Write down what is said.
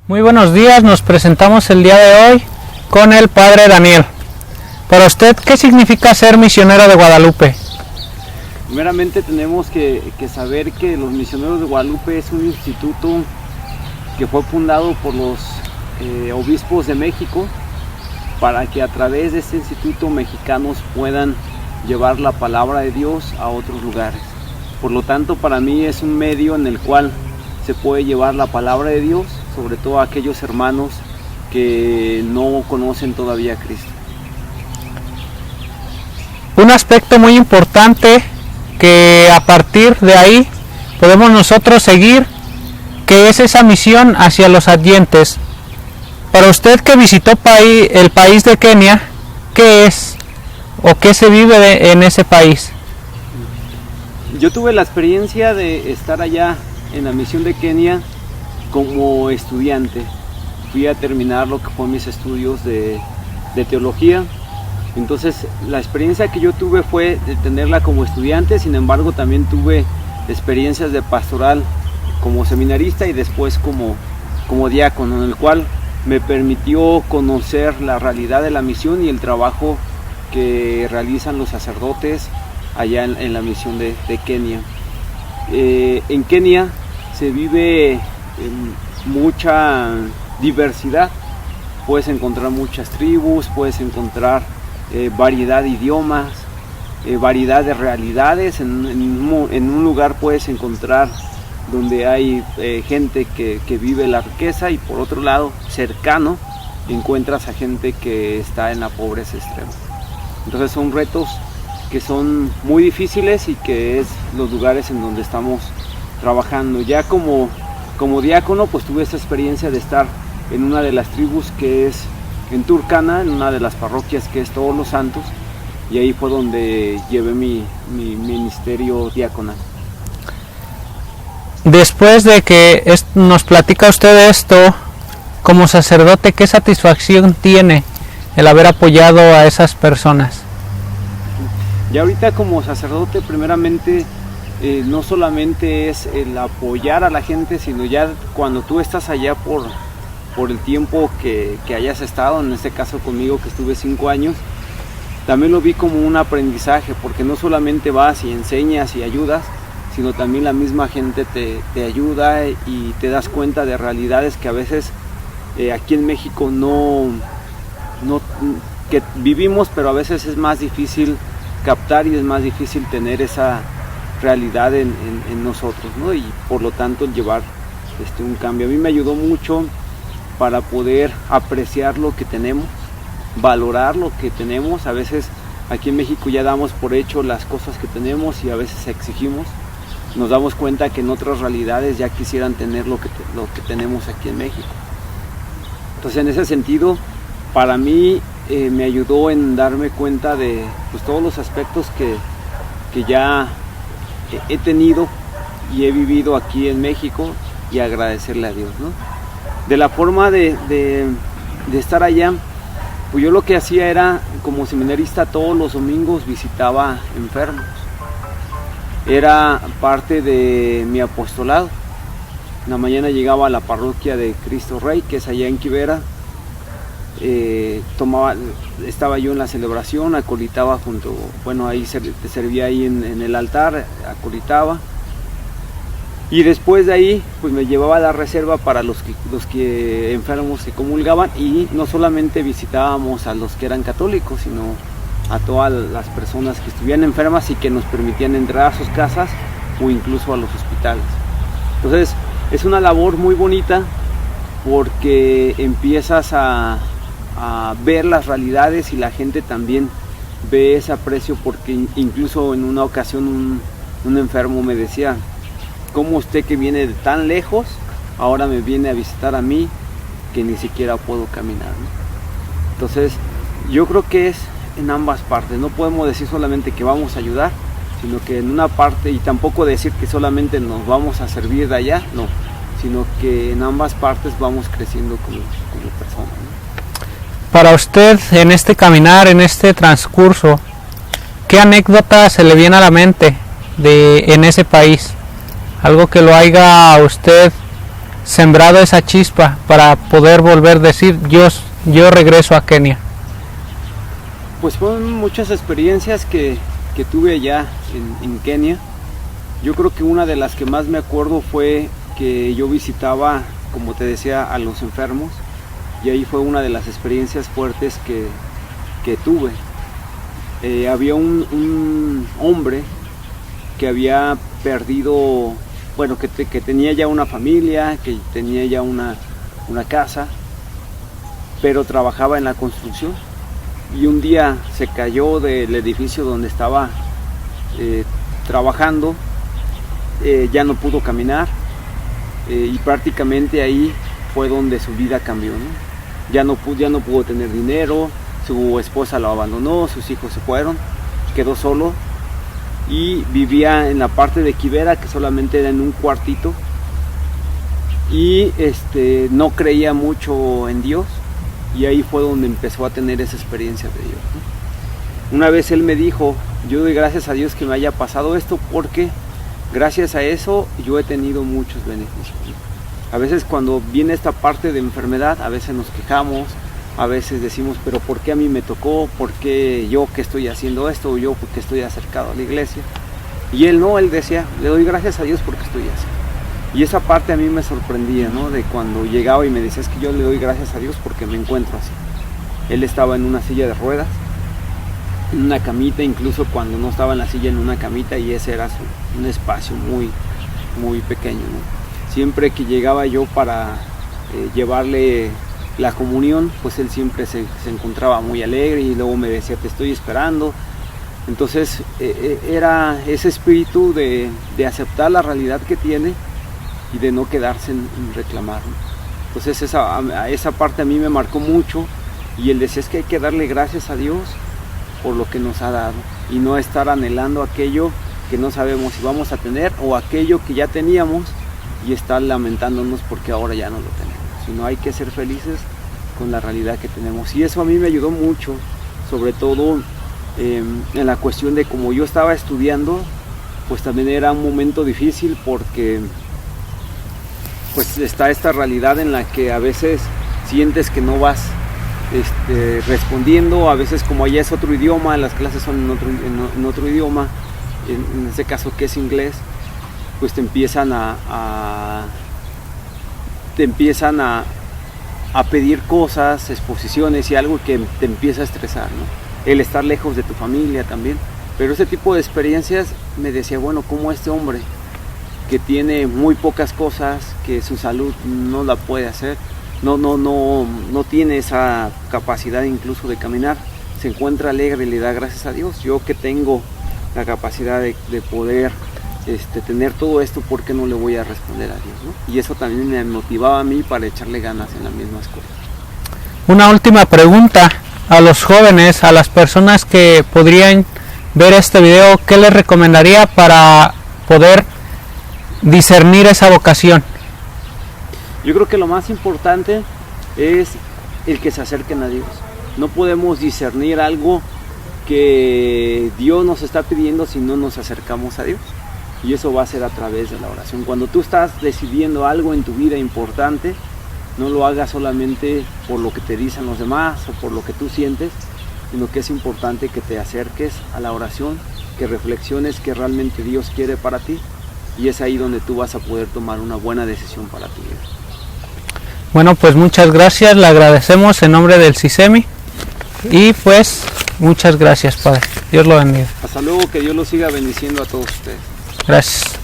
Muy buenos días, nos presentamos el día de hoy con el Padre Daniel. Para usted, ¿qué significa ser misionero de Guadalupe? Primeramente tenemos que saber que los Misioneros de Guadalupe es un instituto que fue fundado por los obispos de México para que a través de este instituto mexicanos puedan llevar la palabra de Dios a otros lugares. Por lo tanto, para mí es un medio en el cual se puede llevar la palabra de Dios, sobre todo a aquellos hermanos que no conocen todavía a Cristo. Un aspecto muy importante que a partir de ahí podemos nosotros seguir, que es esa misión hacia los adyentes. Para usted que visitó el país de Kenia, ¿qué es o qué se vive en ese país? Yo tuve la experiencia de estar allá en la misión de Kenia como estudiante. Fui a terminar lo que fue mis estudios de teología. Entonces la experiencia que yo tuve fue de tenerla como estudiante, sin embargo también tuve experiencias de pastoral como seminarista y después como diácono, en el cual me permitió conocer la realidad de la misión y el trabajo que realizan los sacerdotes allá en la misión de Kenia. En Kenia se vive mucha diversidad, puedes encontrar muchas tribus, puedes encontrar variedad de idiomas, variedad de realidades. En un lugar puedes encontrar donde hay gente que vive la riqueza y por otro lado, cercano, encuentras a gente que está en la pobreza extrema. Entonces son retos que son muy difíciles y que es los lugares en donde estamos trabajando. Ya como diácono, pues tuve esa experiencia de estar en una de las tribus que es en Turkana, en una de las parroquias que es Todos los Santos, y ahí fue donde llevé mi ministerio diaconal. Después de que nos platica usted esto, como sacerdote, ¿qué satisfacción tiene el haber apoyado a esas personas? Y ahorita como sacerdote, primeramente, no solamente es el apoyar a la gente, sino ya cuando tú estás allá por el tiempo que hayas estado, en este caso conmigo que estuve 5 años, también lo vi como un aprendizaje, porque no solamente vas y enseñas y ayudas, sino también la misma gente te ayuda y te das cuenta de realidades que a veces aquí en México que vivimos, pero a veces es más difícil captar y es más difícil tener esa realidad en nosotros, ¿no? Y por lo tanto llevar un cambio. A mí me ayudó mucho para poder apreciar lo que tenemos, valorar lo que tenemos. A veces aquí en México ya damos por hecho las cosas que tenemos y a veces exigimos. Nos damos cuenta que en otras realidades ya quisieran tener lo que tenemos aquí en México. Entonces en ese sentido, para mí me ayudó en darme cuenta de todos los aspectos que ya he tenido y he vivido aquí en México y agradecerle a Dios, ¿no? De la forma de estar allá, pues yo lo que hacía era, como seminarista, todos los domingos visitaba enfermos. Era parte de mi apostolado. En la mañana llegaba a la parroquia de Cristo Rey, que es allá en Quivera. Estaba yo en la celebración, acolitaba ahí servía ahí en el altar, acolitaba. Y después de ahí, pues me llevaba la reserva para los que enfermos que comulgaban, y no solamente visitábamos a los que eran católicos, sino a todas las personas que estuvieran enfermas y que nos permitían entrar a sus casas o incluso a los hospitales. Entonces es una labor muy bonita porque empiezas a ver las realidades y la gente también ve ese aprecio, porque incluso en una ocasión un enfermo me decía: ¿cómo usted que viene de tan lejos ahora me viene a visitar a mí que ni siquiera puedo caminar, ¿no? Entonces yo creo que es en ambas partes. No podemos decir solamente que vamos a ayudar, sino que en una parte, y tampoco decir que solamente nos vamos a servir de allá, no, sino que en ambas partes vamos creciendo como personas, ¿no? Para usted, en este caminar, en este transcurso, ¿qué anécdota se le viene a la mente en ese país? Algo que lo haya a usted sembrado esa chispa para poder volver a decir yo regreso a Kenia? Pues fueron muchas experiencias que tuve allá en Kenia. Yo creo que una de las que más me acuerdo fue que yo visitaba, como te decía, a los enfermos, y ahí fue una de las experiencias fuertes que tuve. Había un hombre que había perdido, bueno, que tenía ya una familia, que tenía ya una casa, pero trabajaba en la construcción, y un día se cayó del edificio donde estaba trabajando, ya no pudo caminar, y prácticamente ahí fue donde su vida cambió, ¿no? Ya no pudo tener dinero, su esposa lo abandonó, sus hijos se fueron, quedó solo y vivía en la parte de Kibera, que solamente era en un cuartito, y no creía mucho en Dios, y ahí fue donde empezó a tener esa experiencia de Dios, ¿no? Una vez él me dijo, yo doy gracias a Dios que me haya pasado esto, porque gracias a eso yo he tenido muchos beneficios, ¿no? A veces cuando viene esta parte de enfermedad, a veces nos quejamos, a veces decimos, pero ¿por qué a mí me tocó? ¿Por qué yo que estoy haciendo esto? ¿O yo que estoy acercado a la iglesia? Y él no, él decía, le doy gracias a Dios porque estoy así. Y esa parte a mí me sorprendía, ¿no? De cuando llegaba y me decía, es que yo le doy gracias a Dios porque me encuentro así. Él estaba en una silla de ruedas, en una camita, incluso cuando no estaba en la silla, en una camita, y ese era un espacio muy, muy pequeño, ¿no? Siempre que llegaba yo para llevarle la comunión, pues él siempre se encontraba muy alegre, y luego me decía, te estoy esperando. Entonces era ese espíritu de aceptar la realidad que tiene y de no quedarse en reclamar, ¿no? Entonces esa parte a mí me marcó mucho, y él decía, es que hay que darle gracias a Dios por lo que nos ha dado, y no estar anhelando aquello que no sabemos si vamos a tener, o aquello que ya teníamos y estar lamentándonos porque ahora ya no lo tenemos, sino hay que ser felices con la realidad que tenemos. Y eso a mí me ayudó mucho, sobre todo en la cuestión de como yo estaba estudiando, pues también era un momento difícil, porque pues está esta realidad en la que a veces sientes que no vas respondiendo, a veces como allá es otro idioma, las clases son en otro idioma, en este caso que es inglés, pues te empiezan a pedir cosas, exposiciones y algo que te empieza a estresar, ¿no? El estar lejos de tu familia también. Pero ese tipo de experiencias me decía, bueno, como este hombre que tiene muy pocas cosas, que su salud no la puede hacer, no tiene esa capacidad incluso de caminar, se encuentra alegre y le da gracias a Dios. Yo que tengo la capacidad de poder tener todo esto, ¿por qué no le voy a responder a Dios, ¿no? Y eso también me motivaba a mí para echarle ganas en la misma escuela. Una última pregunta a los jóvenes, a las personas que podrían ver este video, ¿qué les recomendaría para poder discernir esa vocación? Yo creo que lo más importante es el que se acerquen a Dios. No podemos discernir algo que Dios nos está pidiendo si no nos acercamos a Dios. Y eso va a ser a través de la oración. Cuando tú estás decidiendo algo en tu vida importante, no lo hagas solamente por lo que te dicen los demás o por lo que tú sientes, sino que es importante que te acerques a la oración, que reflexiones que realmente Dios quiere para ti, y es ahí donde tú vas a poder tomar una buena decisión para tu vida. Bueno, pues muchas gracias, le agradecemos en nombre del CISEMI, y pues muchas gracias, Padre. Dios lo bendiga. Hasta luego, que Dios los siga bendiciendo a todos ustedes. Gracias.